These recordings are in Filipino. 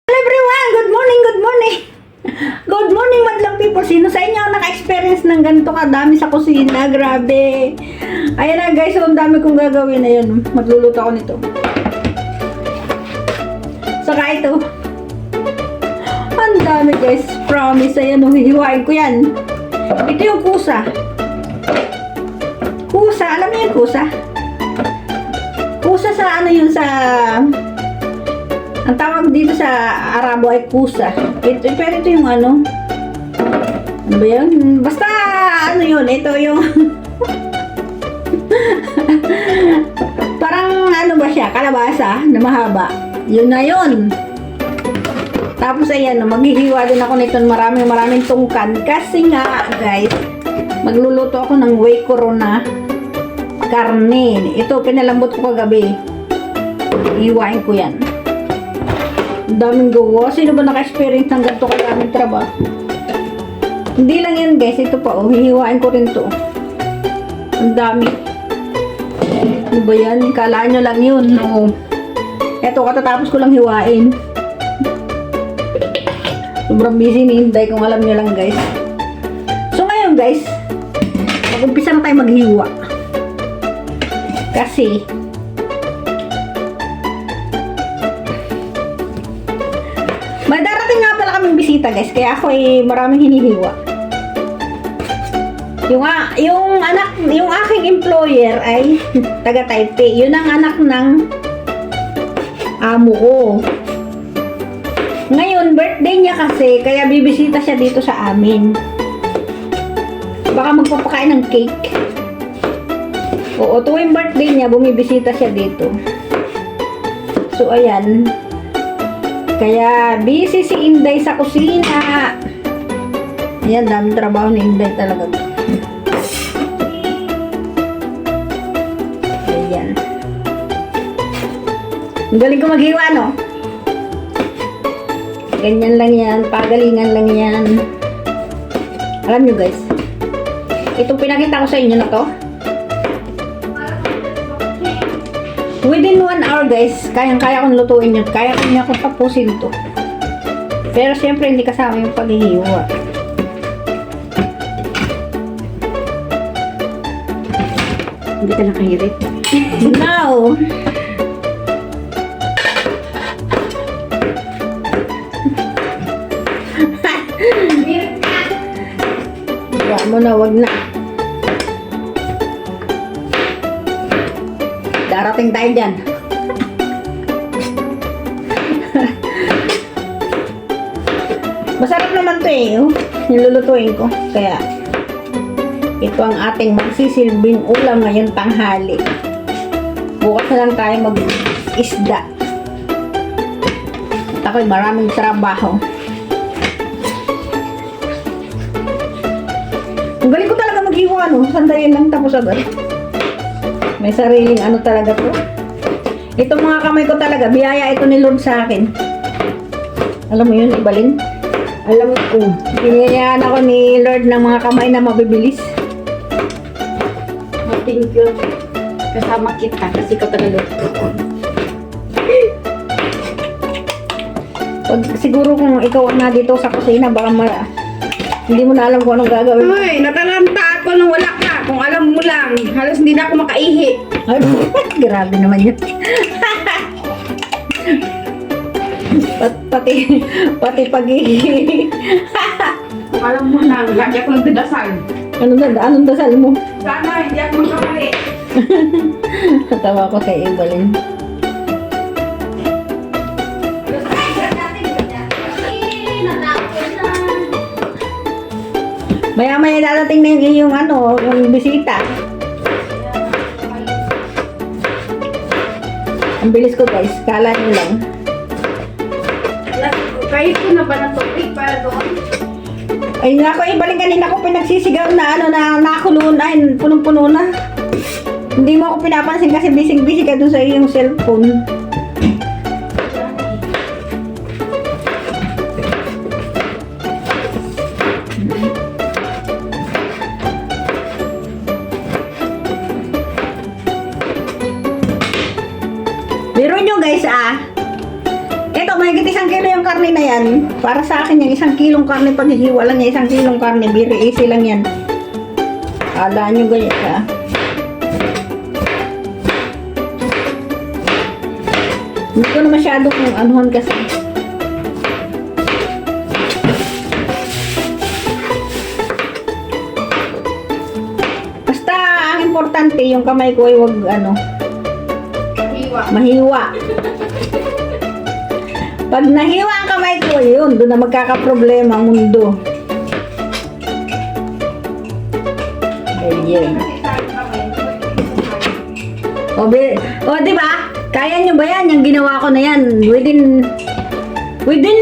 Hello everyone! Good morning, good morning! Good morning, madlang people! Sino sa inyo ang naka-experience ng ganito kadami sa kusina? Grabe! Ayan na guys, so ang dami kong gagawin. Ayan, magluluto ako nito. Saka ito. Ang dami guys, promise. Ayan, hihiwain ko yan. Ito yung kusa. Kusa, alam niyo yung kusa? Kusa sa ano yun sa... Ang tawag dito sa Arabo ay kusa. Pero ito yung ano. Ano ba yun? Basta ano yun. Ito yung... Parang ano ba siya? Kalabasa na mahaba. Yun na yun. Tapos ayan, maghihiwa din ako nito. Maraming tungkan. Kasi nga guys, magluluto ako ng Waykuro na karne. Ito, pinalambot ko kagabi. Iwain ko yan. Ang daming gawa. Sino ba naka-experience ng ganito karaming trabaho? Hindi lang yan guys. Ito pa oh. Hihiwain ko rin to. Ang dami. Ano ba yan? Kalaan nyo lang yun. No. Ito, katatapos ko lang hiwain. Sobrang busy ni Inday kung alam nyo lang guys. So ngayon guys, mag-umpisa na tayo maghiwa. Kasi may darating nga pala kaming bisita guys, kaya ako ay maraming hinihiwa. Yung anak, yung aking employer ay taga Taipei. Yun ang anak ng amo ko. Ngayon, birthday niya kasi, kaya bibisita siya dito sa amin. Baka magpapakain ng cake. Oo, tuwing birthday niya, bumibisita siya dito. So, ayan. Kaya, busy si Inday sa kusina. Ayan, dami trabaho ni Inday talaga. Ayan. Ang galing ko maghiwa, no? Ganyan lang yan. Pagalingan lang yan. Alam nyo, guys. Itong pinakita ko sa inyo na to. Within 1 hour guys, kayang-kaya kong lutuin yun. Kaya kong tapusin ito. Pero syempre hindi kasama yung paghihiwa. Hindi ka nakahirit. Now! Wag mo na, wag na. Darating tayo dyan. Masarap naman to eh. Oh. Nilulutuin ko. Kaya, ito ang ating magsisilbing ulam ngayong tanghali. Bukas na lang tayo mag-isda. At ako'y maraming trabaho. Ang galing ko talaga maghiwa, no? Sandayin lang tapos agad. May sariling ano talaga to. Itong mga kamay ko talaga, biyaya ito ni Lord sa akin. Alam mo yun, ibalin? Alam mo ko, biniyayaan ako ni Lord ng mga kamay na mabibilis. Thank you. Kasama kita kasi ka talaga. Pag siguro kung ikaw na dito sa kusina, baka hindi mo na alam kung anong gagawin. Uy, natalanta ako nung wala ka. Kung alam mo lang, halos hindi na ako makaihi. Ay, grabe naman yun. pati pag-ihi. Kung alam mo lang, lagi ako nagdadasal. Anong dasal mo? Sana hindi ako magkamali. Tawa ko kay Evelyn. Maya-maya dadating na yung ano, yung bisita. Ang bilis ko guys, kala nyo lang. Kahit ko na ba ng tubig para doon? Ay nako, Evelyn, kanina ko pinagsisigaw na ano na nakulun, ay punong-puno na. Hindi mo ako pinapansin kasi busy ka dun sa iyong cellphone. Biro nyo guys Ito, mahigit 1 kilo yung karne na yan. Para sa akin yan, 1 kilong karne. Pag hihiwa lang niya, 1 kilong karne. Very easy lang yan. Kala nyo ganyan ha. Hindi ko na masyadong anuhan kasi. Basta ang importante yung kamay ko ay wag Hiwa. mahiwa. Pag nahiwa ang kamay ko, yun, doon na magkakaproblema ang mundo. Ayan. O, di ba? Kaya nyo ba yan? Yung ginawa ko na yan. Within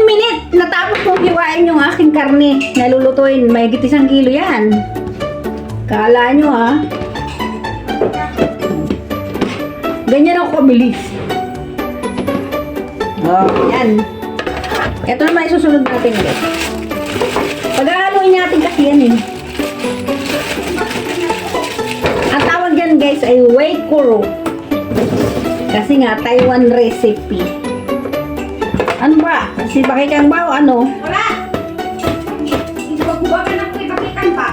minute, natapos kong hiwain yung aking karne. Nalulutuin. May 1 kilo yan. Kala nyo ha? Ganyan ako kabilis. Oh, yan. Ito naman isusunod natin ulit. Pag-ahaluin natin kasi yan eh. Ang tawag dyan guys ay Waikuro. Kasi nga, Taiwan recipe. Ano ba? Si Bakikang ba o ano? Wala! Hindi ko gubagan ako ipakitan pa.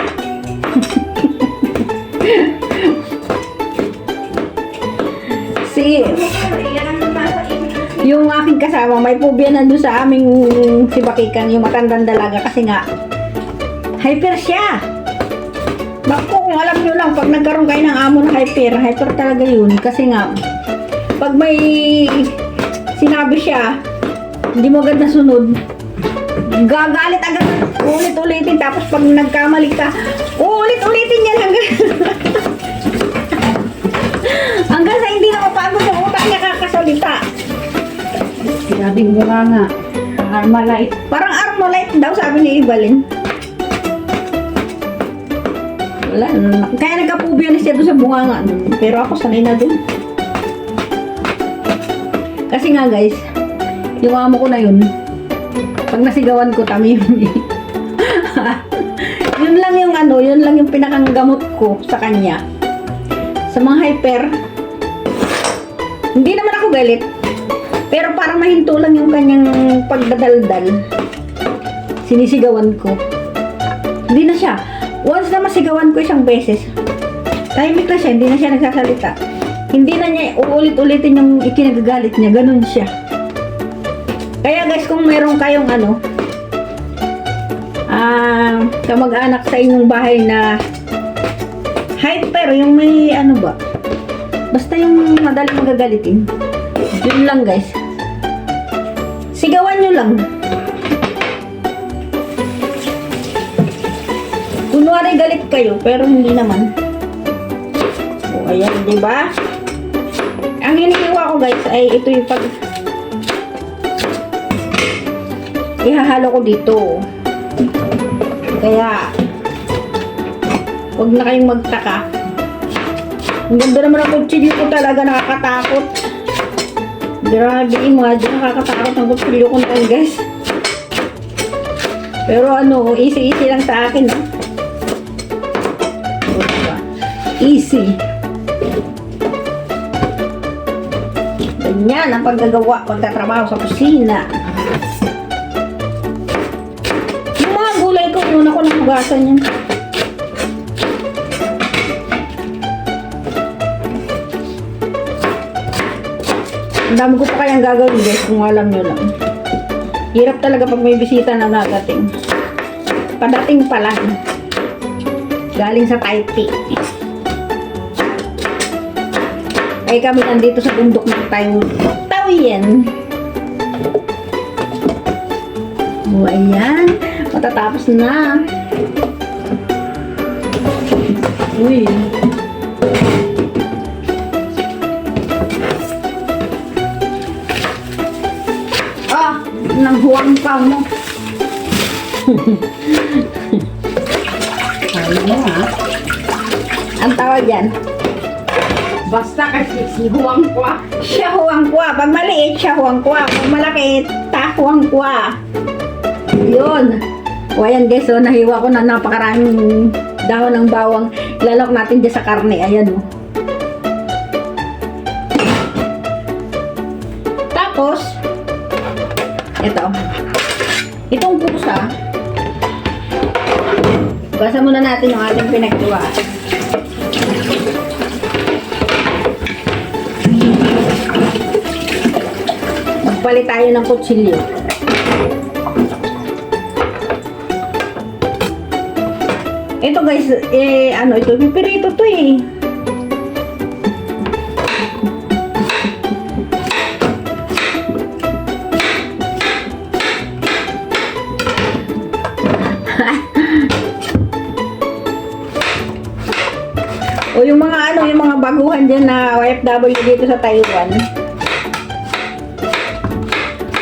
Yan ang nasa isip. Yung aking kasama, may phobia nandun sa aming si Bakikang, yung matandang dalaga kasi nga, hyper siya. Bako, kung alam nyo lang, pag nagkaroon kayo ng amo na hyper talaga yun. Kasi nga, pag may sinabi siya, hindi mo agad nasunod, gagalit agad, ulit-ulitin, tapos pag nagkamali ka, ulit-ulitin yan hanggang sa hindi na mapagod yung utak niya kakasalita. Sinabing mo nga. Armalite. Parang Armalite daw, sabi ni Evelyn. Wala, kaya nagka-phobia na siya doon sa bunganga. Pero ako sanay na doon. Kasi nga guys, yung amo ko na yun, pag nasigawan ko, tamimi. Yun lang yung pinakanggamot ko sa kanya. Sa mga hyper, hindi naman ako galit. Pero parang mahinto lang yung kanyang pagdadaldal. Sinisigawan ko. Hindi na siya. Once na masigawan ko isang beses, tahimik na siya, hindi na siya nagsasalita. Hindi na niya uulit-ulitin yung ikinagagalit niya. Ganun siya. Kaya guys, kung meron kayong kamag-anak sa inyong bahay na hyper, yung may ba, basta yung madaling magagalitin, yun lang guys, sigawan nyo lang. Kunwari galit kayo, pero hindi naman. O ayan, diba? Ang hinihiwa ko guys ay ito yung pag ihahalo ko dito. Kaya huwag na kayong magtaka. Ang ganda naman ang kutsilyo ko, talaga nakakatakot. Grabe, imagine, nakakatakot ang kutsilyo ko na guys. Pero easy lang sa akin. Diba? Easy. Ganyan ang paggagawa, pagtatrabaho sa kusina. Yung mga gulay ko, muna ko nahugasan yan. Ang dami ko pa kayang gagawin guys, kung alam nyo lang. Hirap talaga pag may bisita na nagating. Padating pa lang. Galing sa Taipei. Ay kami nandito sa bundok ng Taoyuan. O ayan, matatapos na. Uy. Nang huwang pa mo. Ayun mo ha. Ang tawag yan. Basta kasi si Huwang Kwa. Siya huwang kwa. Pag maliit, siya huwang kwa. Pag malaki, huwang kwa. Yun. O ayan guys, so nahiwa ko na napakaraming dahon ng bawang. Ilalok natin dyan sa karne. Ayan o. Tapos, Ito. Itong pusa. Basa muna natin yung ating pinagtuwa. Magpalit tayo ng kutsilyo. Ito guys, ito, pipirito to eh. O yung mga baguhan dyan na OFW dito sa Taiwan.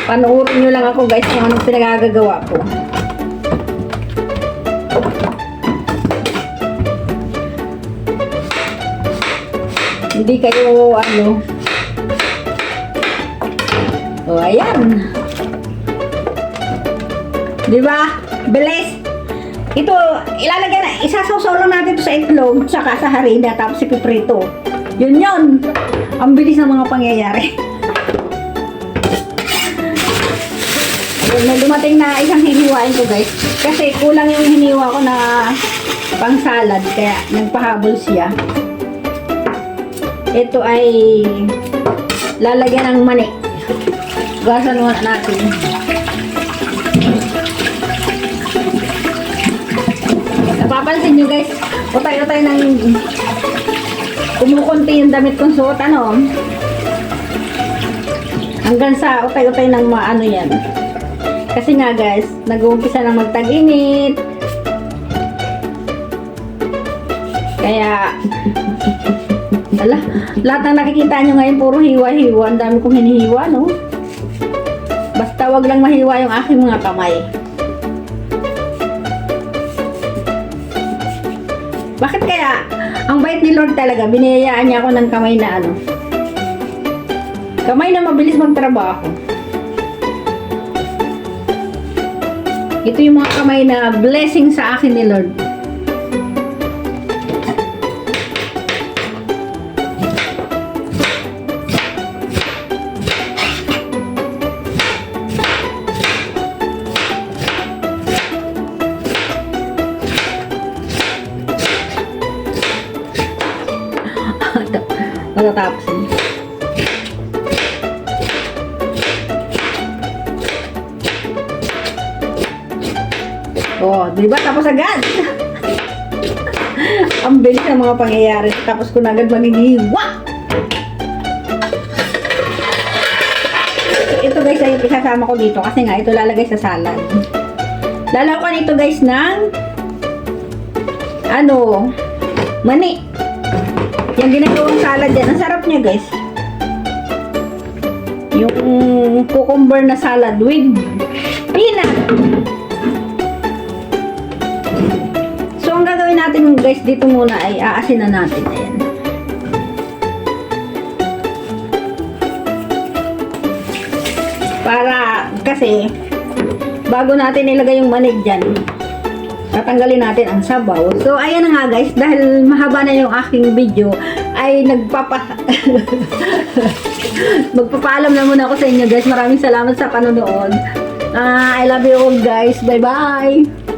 Panoorin nyo lang ako guys kung anong pinagagagawa ko. Hindi kayo O ayan. Diba? Bilis. Ito, ilalagay na, isasawsaw lang natin ito sa itlog, saka sa harina, tapos ipiprito. Yun. Ang bilis ng mga pangyayari. Ayun, may dumating na isang hiniwain ko guys. Kasi kulang yung hiniwa ko na pang salad, kaya nagpahabol siya. Ito ay lalagyan ng mani. Gasan muna natin. Napapansin nyo guys, utay-utay ng kumukunti yung damit kong suot, hanggang sa utay-utay ng maano yan. Kasi nga guys, nag-uumpisa ng magtag-init. Kaya lahat na nakikita nyo ngayon puro hiwa-hiwa. Ang dami kong hinihiwa, no? Basta wag lang mahiwa yung aking mga kamay. Bakit kaya? Ang bait ni Lord talaga, biniyayaan niya ako ng kamay na kamay na mabilis magtrabaho. Ito yung mga kamay na blessing sa akin ni Lord. Matatapos yun. Oh, di ba? Tapos agad. Ang bilis ng mga pangyayari. Tapos ko na agad maghihiwa. Ito guys ay isasama ko dito kasi nga ito lalagay sa salad. Lalakuan ito guys ng mani. Yung ginagawang salad yan. Ang sarap niya guys. Yung cucumber na salad with peanut. So ang gagawin natin guys dito muna ay aasin na natin. Ayan. Para kasi bago natin ilagay yung manig dyan, tatanggalin natin ang sabaw. So, ayan na nga guys, dahil mahaba na yung aking video, ay magpapaalam na muna ako sa inyo guys. Maraming salamat sa panonood. I love you all guys. Bye-bye!